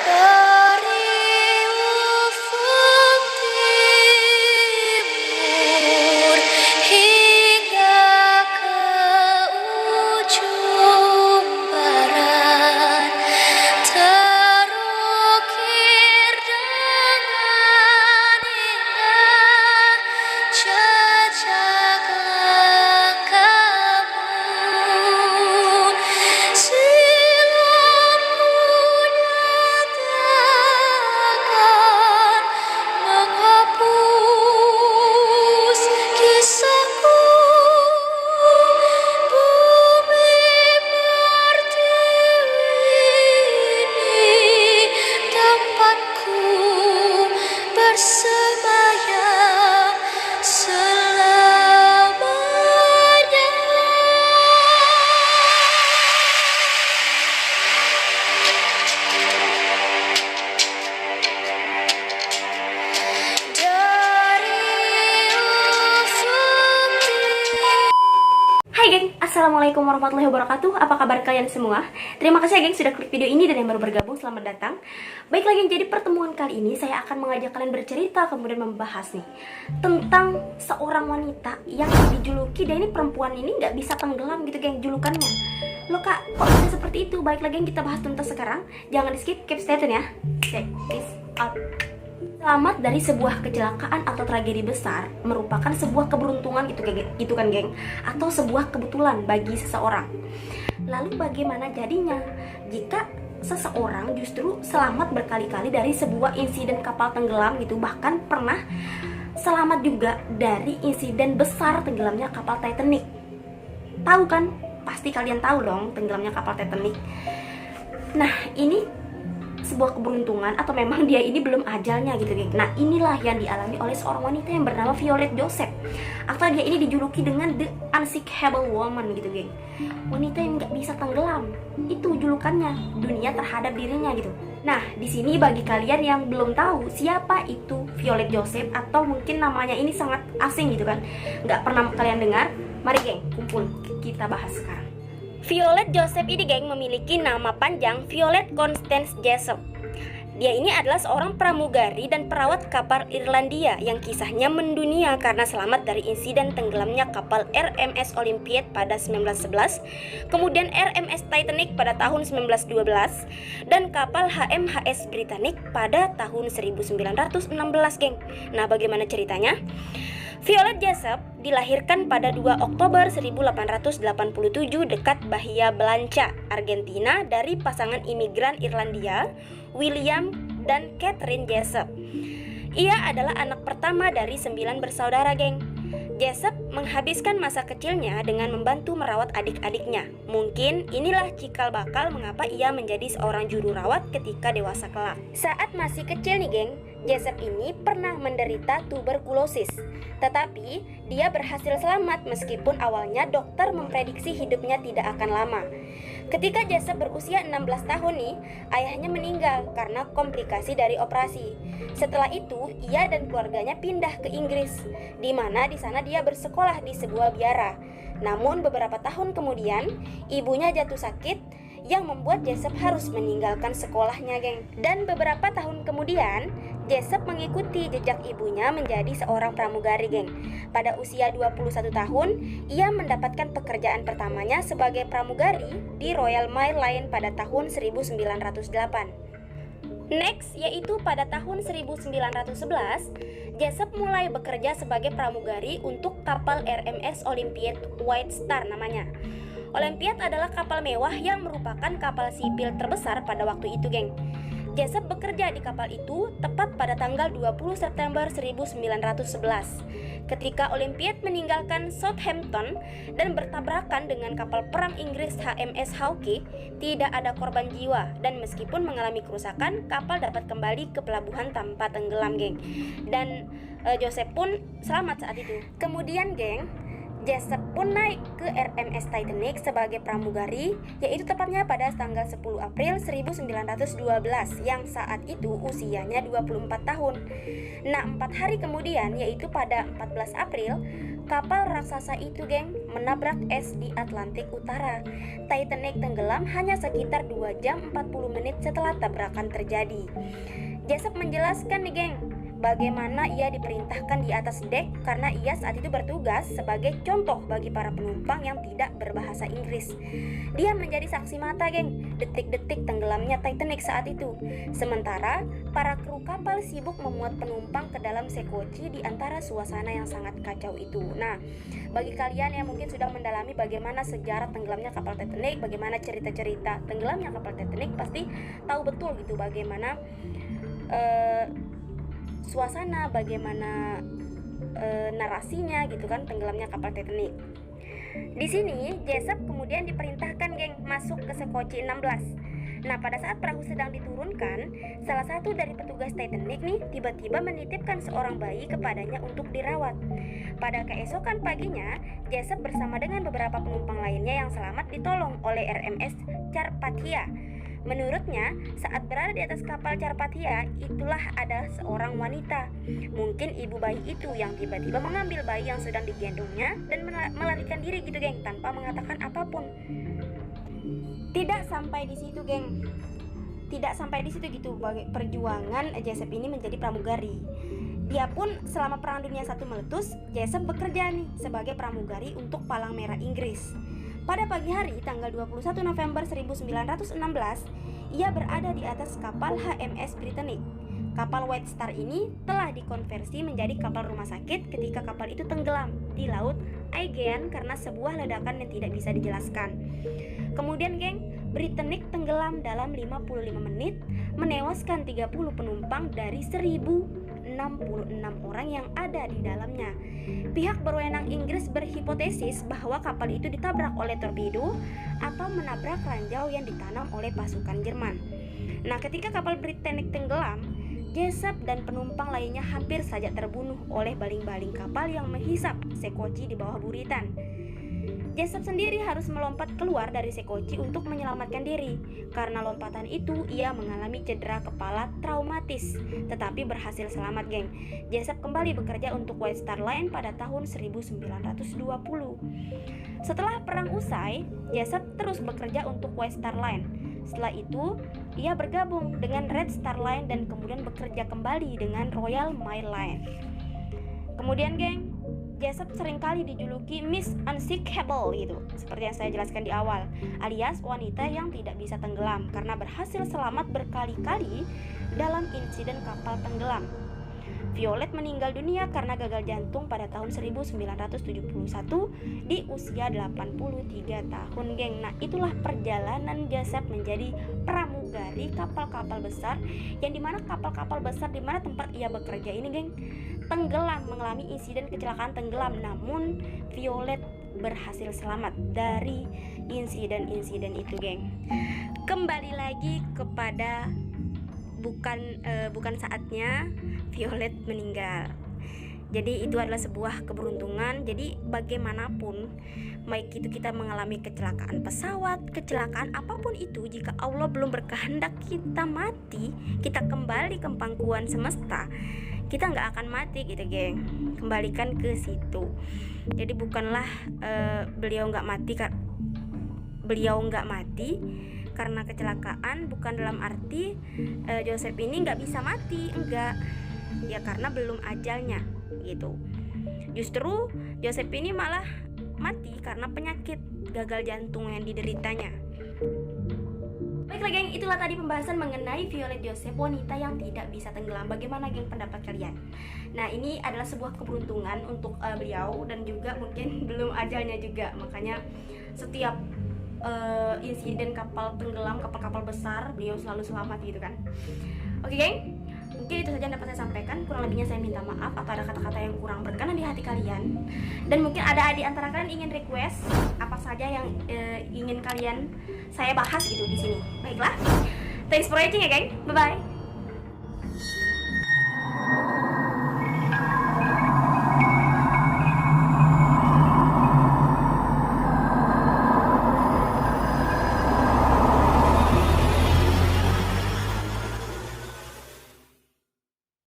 Dari ufuk timur hingga ke ujung barat, terukir dengan indah jejak langkahmu. Silamku nyatakan menghapus kisahku. Bumi pertiwi ini tempatku bersemayam selamanya. Dari ufuk timur. Hai geng, assalamualaikum warahmatullahi wabarakatuh. Apa kabar kalian semua? Terima kasih ya geng sudah klik video ini, dan yang baru bergabung selamat datang. Baiklah geng, jadi pertemuan kali ini saya akan mengajak kalian bercerita, kemudian membahas nih tentang seorang wanita yang dijuluki, dan ini perempuan ini nggak bisa tenggelam gitu geng julukannya. Loh kak, kok bisa seperti itu? Baiklah geng, kita bahas tuntas sekarang. Jangan di skip, keep stay tune ya. Check this out. Selamat dari sebuah kecelakaan atau tragedi besar merupakan sebuah keberuntungan itu kan geng, atau sebuah kebetulan bagi seseorang. Lalu bagaimana jadinya jika seseorang justru selamat berkali-kali dari sebuah insiden kapal tenggelam gitu, bahkan pernah selamat juga dari insiden besar tenggelamnya kapal Titanic. Tahu kan? Pasti kalian tahu dong tenggelamnya kapal Titanic. Nah, ini sebuah keberuntungan atau memang dia ini belum ajalnya gitu geng. Nah, inilah yang dialami oleh seorang wanita yang bernama Violet Joseph, atau dia ini dijuluki dengan The Unsinkable Woman gitu geng. Wanita yang nggak bisa tenggelam, itu julukannya dunia terhadap dirinya gitu. Nah, di sini bagi kalian yang belum tahu siapa itu Violet Joseph, atau mungkin namanya ini sangat asing gitu kan, nggak pernah kalian dengar, mari geng kumpul kita bahas sekarang. Violet Joseph ini geng memiliki nama panjang Violet Constance Jessop. Dia ini adalah seorang pramugari dan perawat kapal Irlandia yang kisahnya mendunia karena selamat dari insiden tenggelamnya kapal RMS Olympiad pada 1911, kemudian RMS Titanic pada tahun 1912, dan kapal HMHS Britannic pada tahun 1916 geng. Nah, bagaimana ceritanya? Violet Jessop dilahirkan pada 2 Oktober 1887 dekat Bahia Blanca, Argentina dari pasangan imigran Irlandia, William dan Catherine Jessop. Ia adalah anak pertama dari 9 bersaudara geng. Jessop menghabiskan masa kecilnya dengan membantu merawat adik-adiknya. Mungkin inilah cikal bakal mengapa ia menjadi seorang juru rawat ketika dewasa kelak. Saat masih kecil nih geng, Jessop ini pernah menderita tuberkulosis. Tetapi dia berhasil selamat meskipun awalnya dokter memprediksi hidupnya tidak akan lama. Ketika Jessop berusia 16 tahun nih, ayahnya meninggal karena komplikasi dari operasi. Setelah itu, ia dan keluarganya pindah ke Inggris, di mana di sana dia bersekolah di sebuah biara. Namun beberapa tahun kemudian, ibunya jatuh sakit yang membuat Jessop harus meninggalkan sekolahnya geng. Dan beberapa tahun kemudian, Jessop mengikuti jejak ibunya menjadi seorang pramugari geng. Pada usia 21 tahun, ia mendapatkan pekerjaan pertamanya sebagai pramugari di Royal Mail Line pada tahun 1908. Next, yaitu pada tahun 1911, Jessop mulai bekerja sebagai pramugari untuk kapal RMS Olympiad White Star namanya. Olympiad adalah kapal mewah yang merupakan kapal sipil terbesar pada waktu itu geng. Jessop bekerja di kapal itu tepat pada tanggal 20 September 1911 ketika Olympiad meninggalkan Southampton dan bertabrakan dengan kapal perang Inggris HMS Hawke. Tidak ada korban jiwa, dan meskipun mengalami kerusakan, kapal dapat kembali ke pelabuhan tanpa tenggelam geng. Dan Joseph pun selamat saat itu. Kemudian geng, Jessop pun naik ke RMS Titanic sebagai pramugari, yaitu tepatnya pada tanggal 10 April 1912 yang saat itu usianya 24 tahun. Nah, 4 hari kemudian, yaitu pada 14 April, kapal raksasa itu geng menabrak es di Atlantik Utara. Titanic tenggelam hanya sekitar 2 jam 40 menit setelah tabrakan terjadi. Jessup menjelaskan nih geng, bagaimana ia diperintahkan di atas dek karena ia saat itu bertugas sebagai contoh bagi para penumpang yang tidak berbahasa Inggris. Dia menjadi saksi mata geng, detik-detik tenggelamnya Titanic saat itu. Sementara para kru kapal sibuk memuat penumpang ke dalam sekoci di antara suasana yang sangat kacau itu. Nah, bagi kalian yang mungkin sudah mendalami bagaimana sejarah tenggelamnya kapal Titanic, bagaimana cerita-cerita tenggelamnya kapal Titanic, pasti tahu betul gitu bagaimana suasana, bagaimana narasinya gitu kan tenggelamnya kapal Titanic. Di sini Jessup kemudian diperintahkan geng masuk ke sekoci 16. Nah, pada saat perahu sedang diturunkan, salah satu dari petugas Titanic nih tiba-tiba menitipkan seorang bayi kepadanya untuk dirawat. Pada keesokan paginya, Jessup bersama dengan beberapa penumpang lainnya yang selamat ditolong oleh RMS Carpathia. Menurutnya, saat berada di atas kapal Carpathia, itulah ada seorang wanita. Mungkin ibu bayi itu yang tiba-tiba mengambil bayi yang sedang digendongnya dan melarikan diri gitu geng, tanpa mengatakan apapun. Tidak sampai di situ geng. Tidak sampai di situ gitu perjuangan Jessup ini menjadi pramugari. Dia pun selama Perang Dunia I meletus, Jessup bekerja nih sebagai pramugari untuk Palang Merah Inggris. Pada pagi hari tanggal 21 November 1916, ia berada di atas kapal HMS Britannic. Kapal White Star ini telah dikonversi menjadi kapal rumah sakit ketika kapal itu tenggelam di Laut Aegean karena sebuah ledakan yang tidak bisa dijelaskan. Kemudian geng, Britannic tenggelam dalam 55 menit, menewaskan 30 penumpang dari 1066 orang yang ada di dalamnya. Pihak berwenang Inggris berhipotesis bahwa kapal itu ditabrak oleh torpedo atau menabrak ranjau yang ditanam oleh pasukan Jerman. Nah, ketika kapal Britannic tenggelam, Jessup dan penumpang lainnya hampir saja terbunuh oleh baling-baling kapal yang menghisap sekoci di bawah buritan. Jessup sendiri harus melompat keluar dari sekoci untuk menyelamatkan diri. Karena lompatan itu, ia mengalami cedera kepala traumatis, tetapi berhasil selamat geng. Jessup kembali bekerja untuk White Star Line pada tahun 1920. Setelah perang usai, Jessup terus bekerja untuk White Star Line. Setelah itu, ia bergabung dengan Red Star Line dan kemudian bekerja kembali dengan Royal Mail Line. Kemudian geng, Jessup seringkali dijuluki Miss Unsinkable gitu, seperti yang saya jelaskan di awal, alias wanita yang tidak bisa tenggelam karena berhasil selamat berkali-kali dalam insiden kapal tenggelam. Violet meninggal dunia karena gagal jantung pada tahun 1971 di usia 83 tahun geng. Nah, itulah perjalanan Jessup menjadi pramugari kapal-kapal besar, yang dimana kapal-kapal besar dimana tempat ia bekerja ini geng tenggelam, mengalami insiden kecelakaan tenggelam, namun Violet berhasil selamat dari insiden-insiden itu geng. Kembali lagi kepada bukan saatnya Violet meninggal. Jadi itu adalah sebuah keberuntungan. Jadi bagaimanapun, baik itu kita mengalami kecelakaan pesawat, kecelakaan apapun itu, jika Allah belum berkehendak kita mati, kita kembali ke pangkuan semesta, kita nggak akan mati gitu geng. Kembalikan ke situ. Jadi bukanlah beliau nggak mati karena kecelakaan, bukan dalam arti Joseph ini nggak bisa mati, enggak ya, karena belum ajalnya gitu. Justru Joseph ini malah mati karena penyakit gagal jantung yang dideritanya. Baiklah geng, itulah tadi pembahasan mengenai Violet Joseph, wanita yang tidak bisa tenggelam. Bagaimana geng pendapat kalian? Nah, ini adalah sebuah keberuntungan untuk beliau, dan juga mungkin belum ajalnya juga. Makanya setiap insiden kapal tenggelam, kapal-kapal besar, beliau selalu selamat gitu kan. Oke geng, mungkin itu saja yang dapat saya sampaikan. Kurang lebihnya saya minta maaf atau ada kata-kata yang kurang berkenan di hati kalian. Dan mungkin ada di antara kalian ingin request apa saja yang ingin kalian saya bahas gitu di sini. Baiklah, thanks for watching ya geng, bye bye.